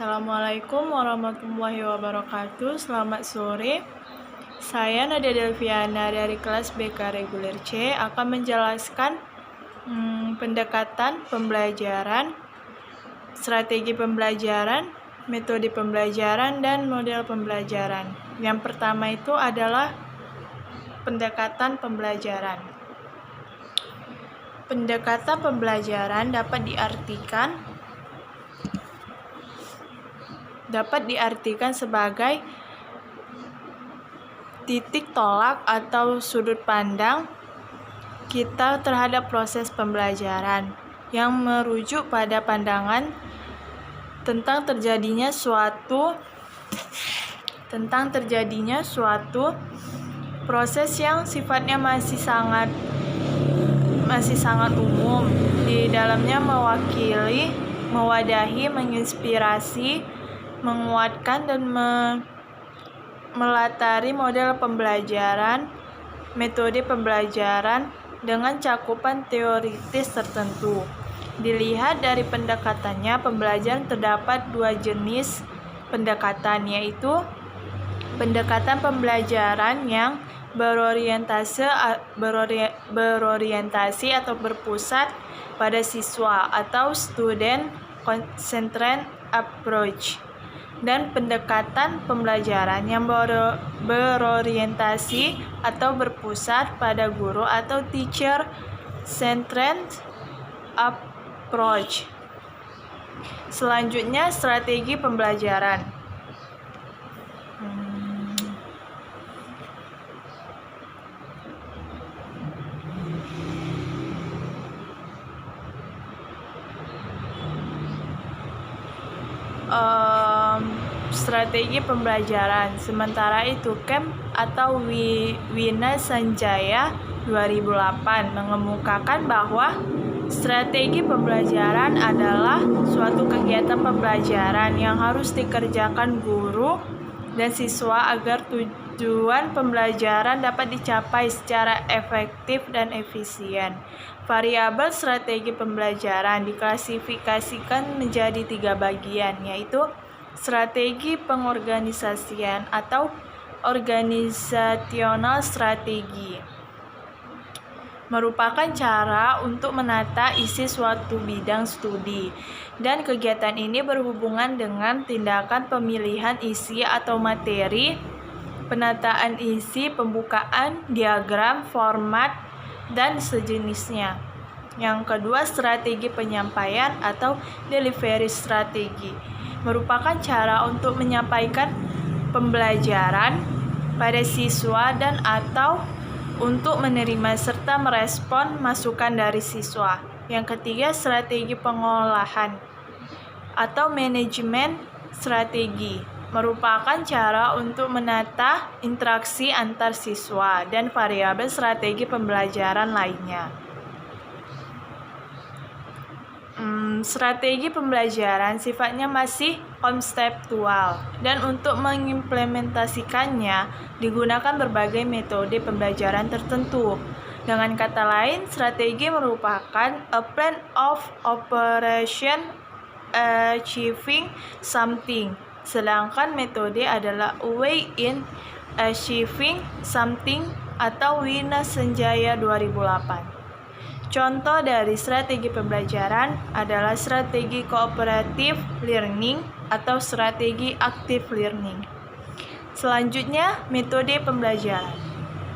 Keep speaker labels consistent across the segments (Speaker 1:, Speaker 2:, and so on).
Speaker 1: Assalamualaikum warahmatullahi wabarakatuh. Selamat sore. Saya Nadia Delviana dari kelas BK Reguler C akan menjelaskan pendekatan pembelajaran, strategi pembelajaran, metode pembelajaran, dan model pembelajaran. Yang pertama itu adalah pendekatan pembelajaran. Pendekatan pembelajaran dapat diartikan sebagai titik tolak atau sudut pandang kita terhadap proses pembelajaran yang merujuk pada pandangan tentang terjadinya suatu proses yang sifatnya masih sangat umum. Di dalamnya mewadahi, menginspirasi, menguatkan, dan melatari model pembelajaran, metode pembelajaran dengan cakupan teoritis tertentu. Dilihat dari pendekatannya, pembelajaran terdapat dua jenis pendekatan, yaitu pendekatan pembelajaran yang berorientasi atau berpusat pada siswa atau student centered approach, dan pendekatan pembelajaran yang berorientasi atau berpusat pada guru atau teacher centered approach. Selanjutnya, strategi pembelajaran. Strategi pembelajaran. Sementara itu, Kemp atau Wina Sanjaya 2008 mengemukakan bahwa strategi pembelajaran adalah suatu kegiatan pembelajaran yang harus dikerjakan guru dan siswa agar tujuan pembelajaran dapat dicapai secara efektif dan efisien. Variabel strategi pembelajaran diklasifikasikan menjadi 3 bagian, yaitu strategi pengorganisasian atau organizational strategi, merupakan cara untuk menata isi suatu bidang studi, dan kegiatan ini berhubungan dengan tindakan pemilihan isi atau materi, penataan isi, pembukaan, diagram, format, dan sejenisnya. Yang kedua, strategi penyampaian atau delivery strategi, merupakan cara untuk menyampaikan pembelajaran pada siswa dan atau untuk menerima serta merespon masukan dari siswa. Yang ketiga, strategi pengolahan atau manajemen strategi, merupakan cara untuk menata interaksi antar siswa dan variabel strategi pembelajaran lainnya. Strategi pembelajaran sifatnya masih konseptual, dan untuk mengimplementasikannya digunakan berbagai metode pembelajaran tertentu. Dengan kata lain, strategi merupakan a plan of operation achieving something, sedangkan metode adalah a way in achieving something atau Wina Sanjaya 2008. Contoh dari strategi pembelajaran adalah strategi cooperative learning atau strategi active learning. Selanjutnya, metode pembelajaran.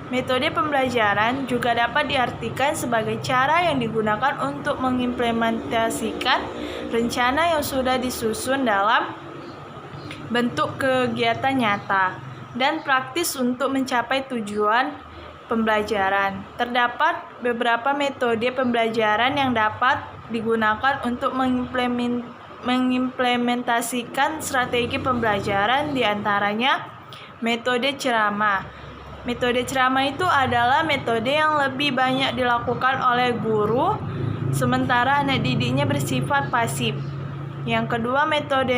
Speaker 1: Metode pembelajaran juga dapat diartikan sebagai cara yang digunakan untuk mengimplementasikan rencana yang sudah disusun dalam bentuk kegiatan nyata dan praktis untuk mencapai tujuan pembelajaran. Terdapat beberapa metode pembelajaran yang dapat digunakan untuk mengimplementasikan strategi pembelajaran, diantaranya metode ceramah. Metode ceramah itu adalah metode yang lebih banyak dilakukan oleh guru, sementara anak didiknya bersifat pasif. Yang kedua, metode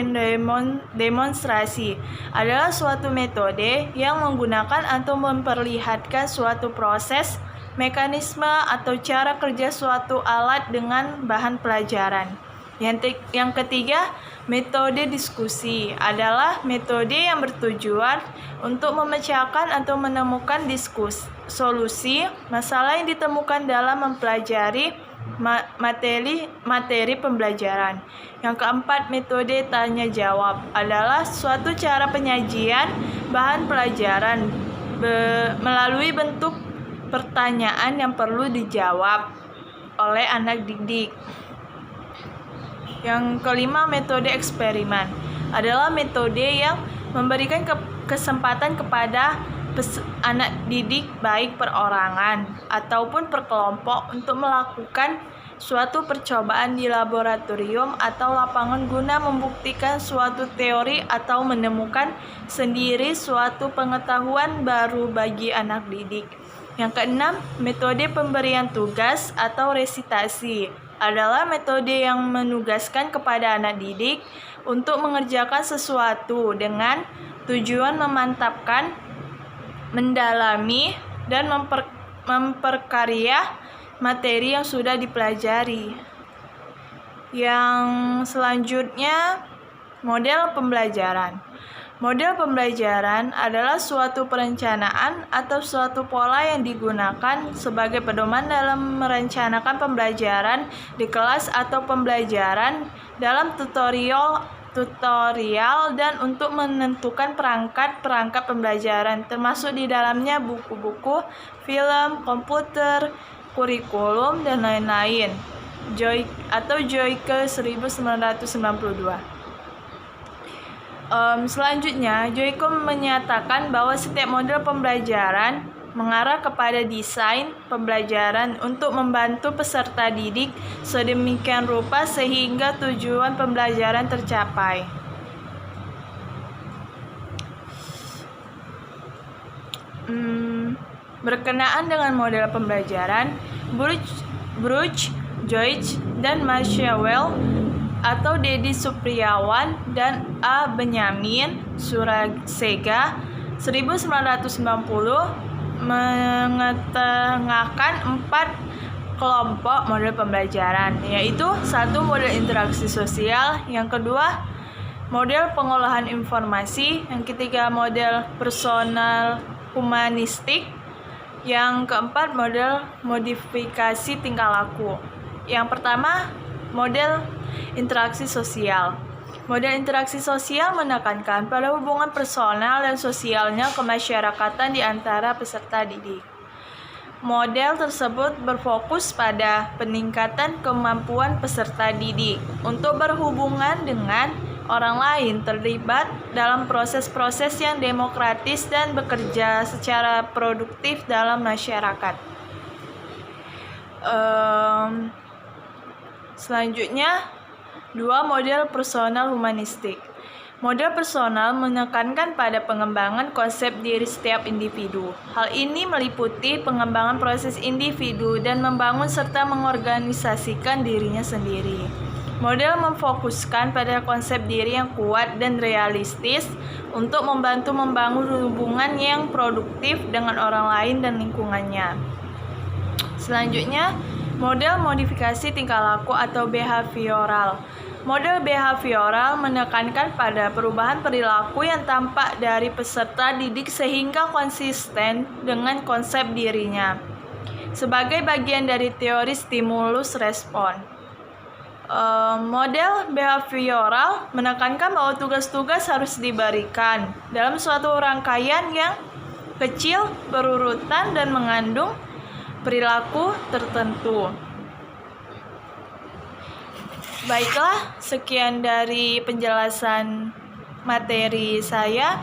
Speaker 1: demonstrasi adalah suatu metode yang menggunakan atau memperlihatkan suatu proses, mekanisme, atau cara kerja suatu alat dengan bahan pelajaran. Yang ketiga, metode diskusi adalah metode yang bertujuan untuk memecahkan atau menemukan solusi masalah yang ditemukan dalam mempelajari materi pembelajaran. Yang keempat, metode tanya jawab adalah suatu cara penyajian bahan pelajaran melalui bentuk pertanyaan yang perlu dijawab oleh anak didik. Yang kelima, metode eksperimen adalah metode yang memberikan kesempatan kepada anak didik baik perorangan ataupun per kelompok untuk melakukan suatu percobaan di laboratorium atau lapangan guna membuktikan suatu teori atau menemukan sendiri suatu pengetahuan baru bagi anak didik. Yang keenam, metode pemberian tugas atau resitasi adalah metode yang menugaskan kepada anak didik untuk mengerjakan sesuatu dengan tujuan memantapkan, mendalami, dan memperkarya materi yang sudah dipelajari. Yang selanjutnya, model pembelajaran. Model pembelajaran adalah suatu perencanaan atau suatu pola yang digunakan sebagai pedoman dalam merencanakan pembelajaran di kelas atau pembelajaran dalam tutorial dan untuk menentukan perangkat pembelajaran, termasuk di dalamnya buku-buku, film, komputer, kurikulum, dan lain-lain. Joyke 1992. Selanjutnya, Joyko menyatakan bahwa setiap model pembelajaran mengarah kepada desain pembelajaran untuk membantu peserta didik sedemikian rupa sehingga tujuan pembelajaran tercapai. Berkenaan dengan model pembelajaran, Bruch, Joyce, dan Marshall atau Dedi Supriyawan dan A. Benyamin Surasega 1990 mengetengahkan 4 kelompok model pembelajaran, yaitu 1. Model interaksi sosial, yang kedua model pengolahan informasi, yang ketiga model personal humanistik, yang keempat model modifikasi tingkah laku. Yang pertama, model interaksi sosial. Model interaksi sosial menekankan pada hubungan personal dan sosialnya kemasyarakatan di antara peserta didik. Model tersebut berfokus pada peningkatan kemampuan peserta didik untuk berhubungan dengan orang lain, terlibat dalam proses-proses yang demokratis dan bekerja secara produktif dalam masyarakat. Selanjutnya, 2. Model personal humanistik. Model personal menekankan pada pengembangan konsep diri setiap individu. Hal ini meliputi pengembangan proses individu dan membangun serta mengorganisasikan dirinya sendiri. Model memfokuskan pada konsep diri yang kuat dan realistis untuk membantu membangun hubungan yang produktif dengan orang lain dan lingkungannya. Selanjutnya, model modifikasi tingkah laku atau behavioral. Model behavioral menekankan pada perubahan perilaku yang tampak dari peserta didik sehingga konsisten dengan konsep dirinya. Sebagai bagian dari teori stimulus respon. Model behavioral menekankan bahwa tugas-tugas harus diberikan dalam suatu rangkaian yang kecil, berurutan, dan mengandung perilaku tertentu. Baiklah, sekian dari penjelasan materi saya.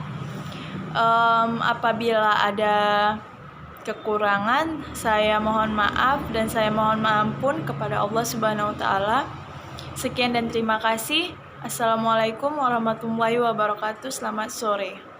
Speaker 1: Apabila ada kekurangan, saya mohon maaf dan saya mohon ampun kepada Allah Subhanahu wa taala. Sekian dan terima kasih. Assalamualaikum warahmatullahi wabarakatuh. Selamat sore.